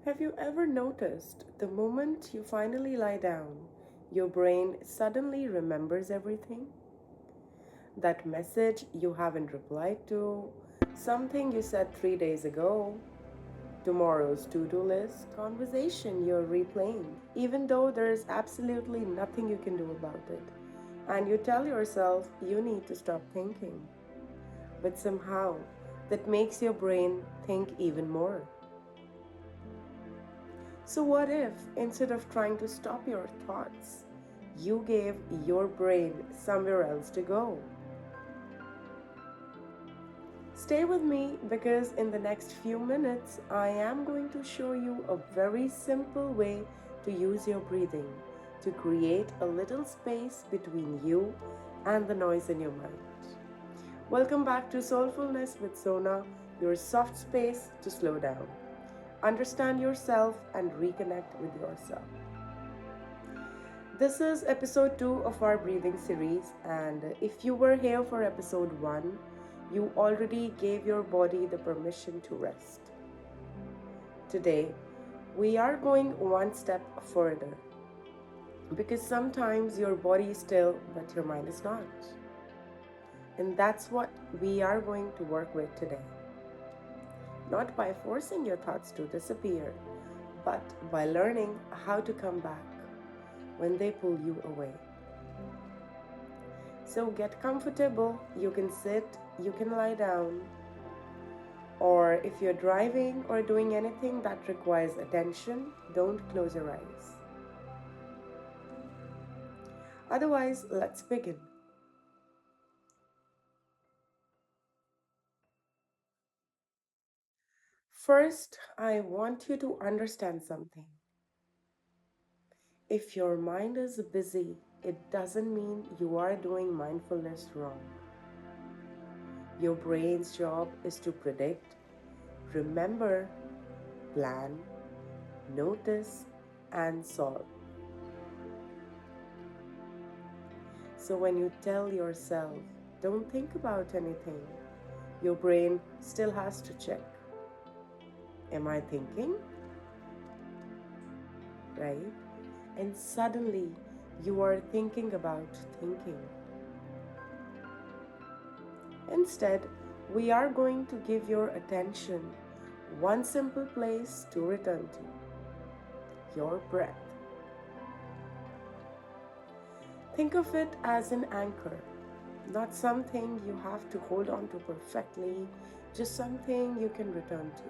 Have you ever noticed the moment you finally lie down, your brain suddenly remembers everything? That message you haven't replied to, something you said 3 days ago, tomorrow's to do list, conversation you're replaying, even though there's absolutely nothing you can do about it. And you tell yourself you need to stop thinking. But somehow, that makes your brain think even more. So, what if, instead of trying to stop your thoughts, you gave your brain somewhere else to go? Stay with me because in the next few minutes, I am going to show you a very simple way to use your breathing to create a little space between you and the noise in your mind. Welcome back to Soulfulness with Sona, your soft space to slow down, understand yourself, and reconnect with yourself. This is episode 2 of our breathing series, and if you were here for episode 1, you already gave your body the permission to rest. Today, we are going one step further because sometimes your body is still, but your mind is not. And that's what we are going to work with today. Not by forcing your thoughts to disappear, but by learning how to come back when they pull you away. So get comfortable, you can sit, you can lie down, or if you're driving or doing anything that requires attention, don't close your eyes. Otherwise, let's begin. First, I want you to understand something. If your mind is busy, it doesn't mean you are doing mindfulness wrong. Your brain's job is to predict, remember, plan, notice, and solve. So when you tell yourself, don't think about anything, your brain still has to check. Am I thinking? Right? And suddenly you are thinking about thinking. Instead, we are going to give your attention one simple place to return to: your breath. Think of it as an anchor, not something you have to hold on to perfectly, just something you can return to.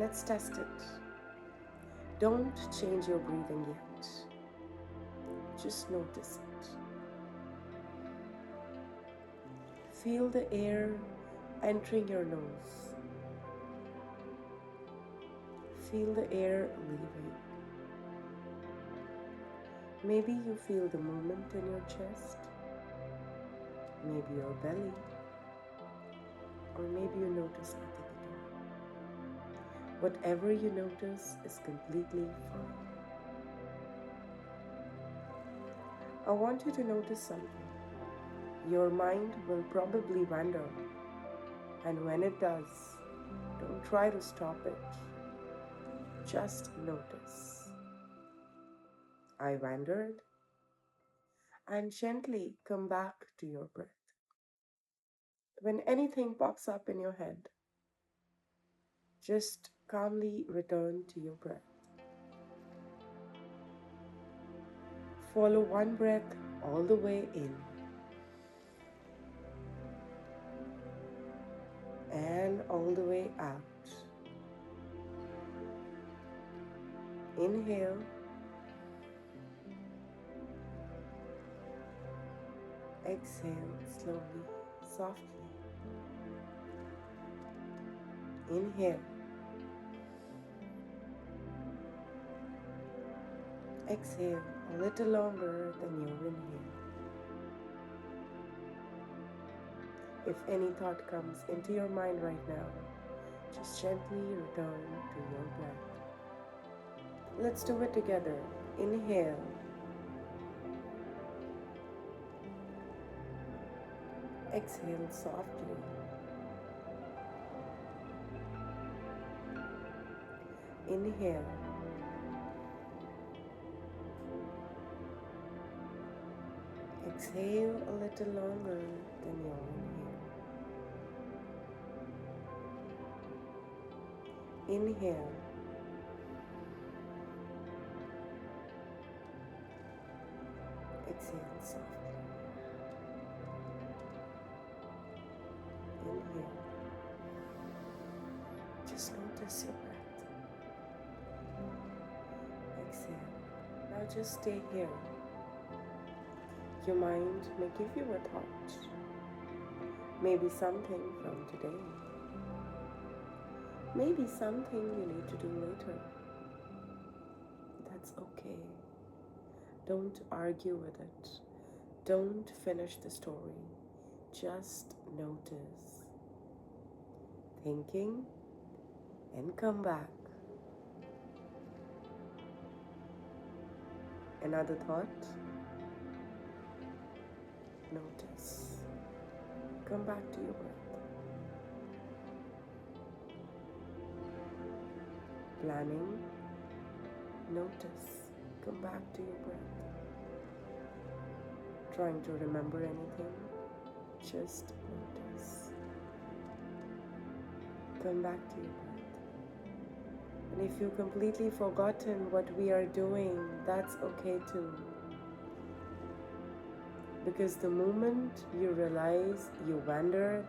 Let's test it. Don't change your breathing yet. Just notice it. Feel the air entering your nose. Feel the air leaving. Maybe you feel the movement in your chest, maybe your belly, or maybe you notice nothing at all. Whatever you notice is completely fine. I want you to notice something. Your mind will probably wander, and when it does, don't try to stop it. Just notice. I wandered, and gently come back to your breath. When anything pops up in your head, just calmly return to your breath. Follow one breath all the way in and all the way out. Inhale, exhale slowly, softly. Inhale, exhale a little longer than your inhale. If any thought comes into your mind right now, just gently return to your breath. Let's do it together. Inhale, exhale softly. Inhale. Exhale a little longer than your inhale. Inhale. Exhale softly. Inhale. Just notice your breath. Exhale. Now just stay here. Your mind may give you a thought. Maybe something from today. Maybe something you need to do later. That's okay. Don't argue with it. Don't finish the story. Just notice. Thinking and come back. Another thought. Notice. Come back to your breath. Planning. Notice. Come back to your breath. Trying to remember anything. Just notice. Come back to your breath. And if you've completely forgotten what we are doing, that's okay too. Because the moment you realize you wandered,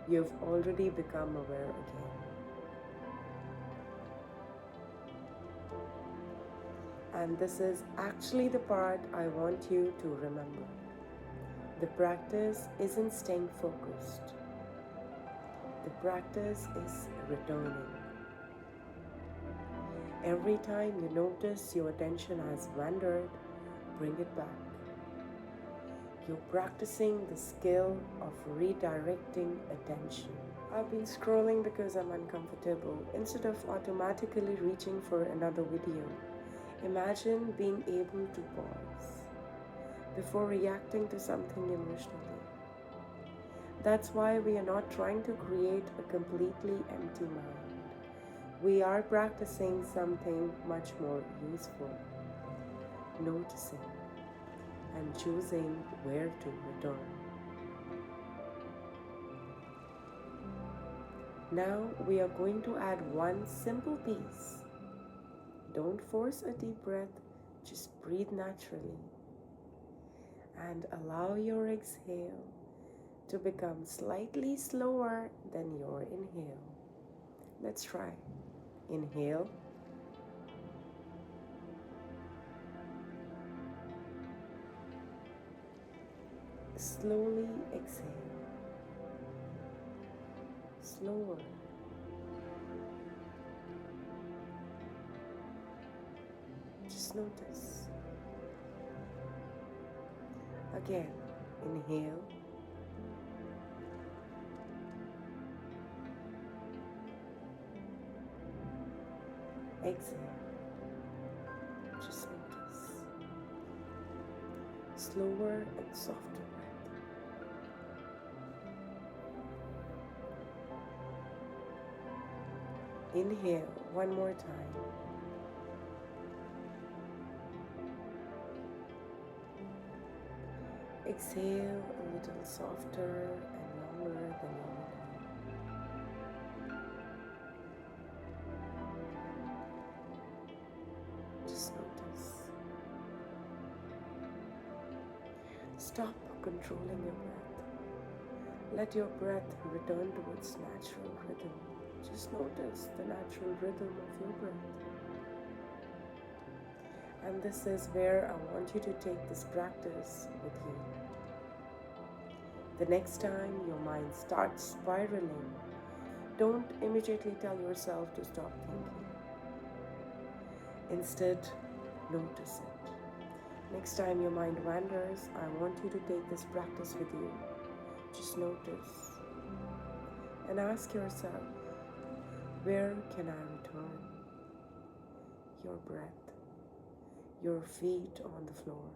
you've already become aware again. And this is actually the part I want you to remember. The practice isn't staying focused. The practice is returning. Every time you notice your attention has wandered, bring it back. You're practicing the skill of redirecting attention. I've been scrolling because I'm uncomfortable. Instead of automatically reaching for another video, imagine being able to pause before reacting to something emotionally. That's why we are not trying to create a completely empty mind. We are practicing something much more useful. Noticing and choosing where to return. Now we are going to add one simple piece. Don't force a deep breath, just breathe naturally. And allow your exhale to become slightly slower than your inhale. Let's try. Inhale. Slowly exhale. Slower. Just notice. Again, inhale. Exhale. Just notice. Slower and softer breath. Inhale one more time. Exhale a little softer and longer than normal. Just notice. Stop controlling your breath. Let your breath return to its natural rhythm. Just notice the natural rhythm of your breath. And this is where I want you to take this practice with you. The next time your mind starts spiraling, don't immediately tell yourself to stop thinking. Instead, notice it. Next time your mind wanders, I want you to take this practice with you. Just notice and ask yourself, where can I return? Your breath, your feet on the floor,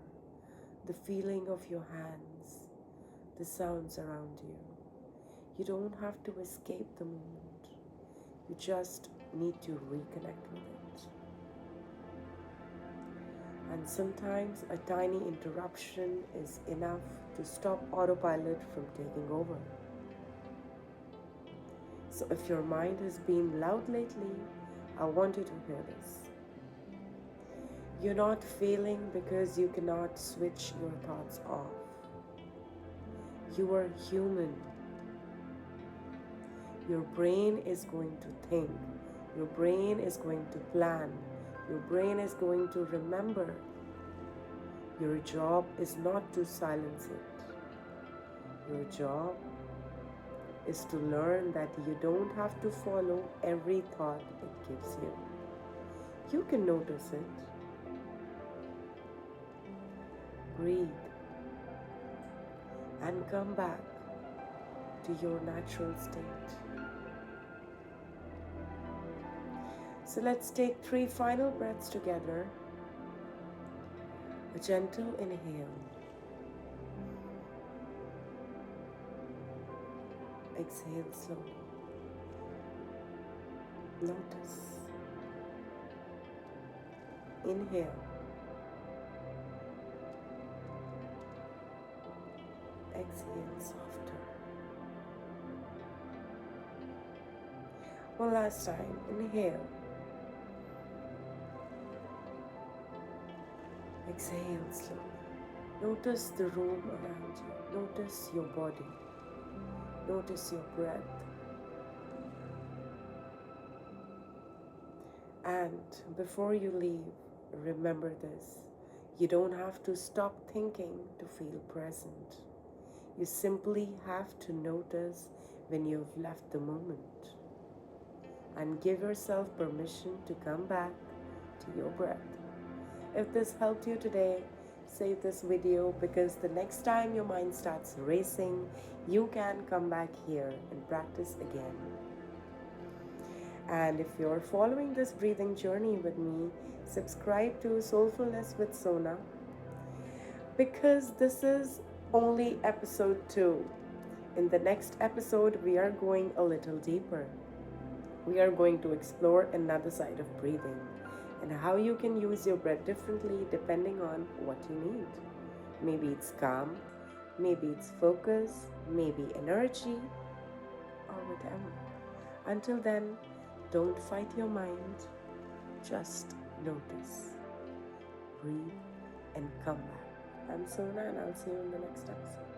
the feeling of your hands, the sounds around you. You don't have to escape the moment. You just need to reconnect with it. And sometimes a tiny interruption is enough to stop autopilot from taking over. So if your mind has been loud lately, I want you to hear this. You're not failing because you cannot switch your thoughts off. You are human. Your brain is going to think. Your brain is going to plan. Your brain is going to remember. Your job is not to silence it. Your job is to learn that you don't have to follow every thought it gives you. You can notice it. Breathe and come back to your natural state. So let's take 3 final breaths together. A gentle inhale. Exhale slowly. Notice. Inhale. Exhale softer. One last time. Inhale. Exhale slowly. Notice the room around you. Notice your body. Notice your breath. And before you leave, remember this. You don't have to stop thinking to feel present. You simply have to notice when you've left the moment. And give yourself permission to come back to your breath. If this helped you today, save this video, because the next time your mind starts racing, you can come back here and practice again. And if you're following this breathing journey with me, subscribe to Soulfulness with Sona, because this is only episode 2. In the next episode, we are going a little deeper. We are going to explore another side of breathing and how you can use your breath differently depending on what you need. Maybe it's calm, maybe it's focus, maybe energy, or whatever. Until then, don't fight your mind, just notice, breathe, and come back. I'm Sona, and I'll see you in the next episode.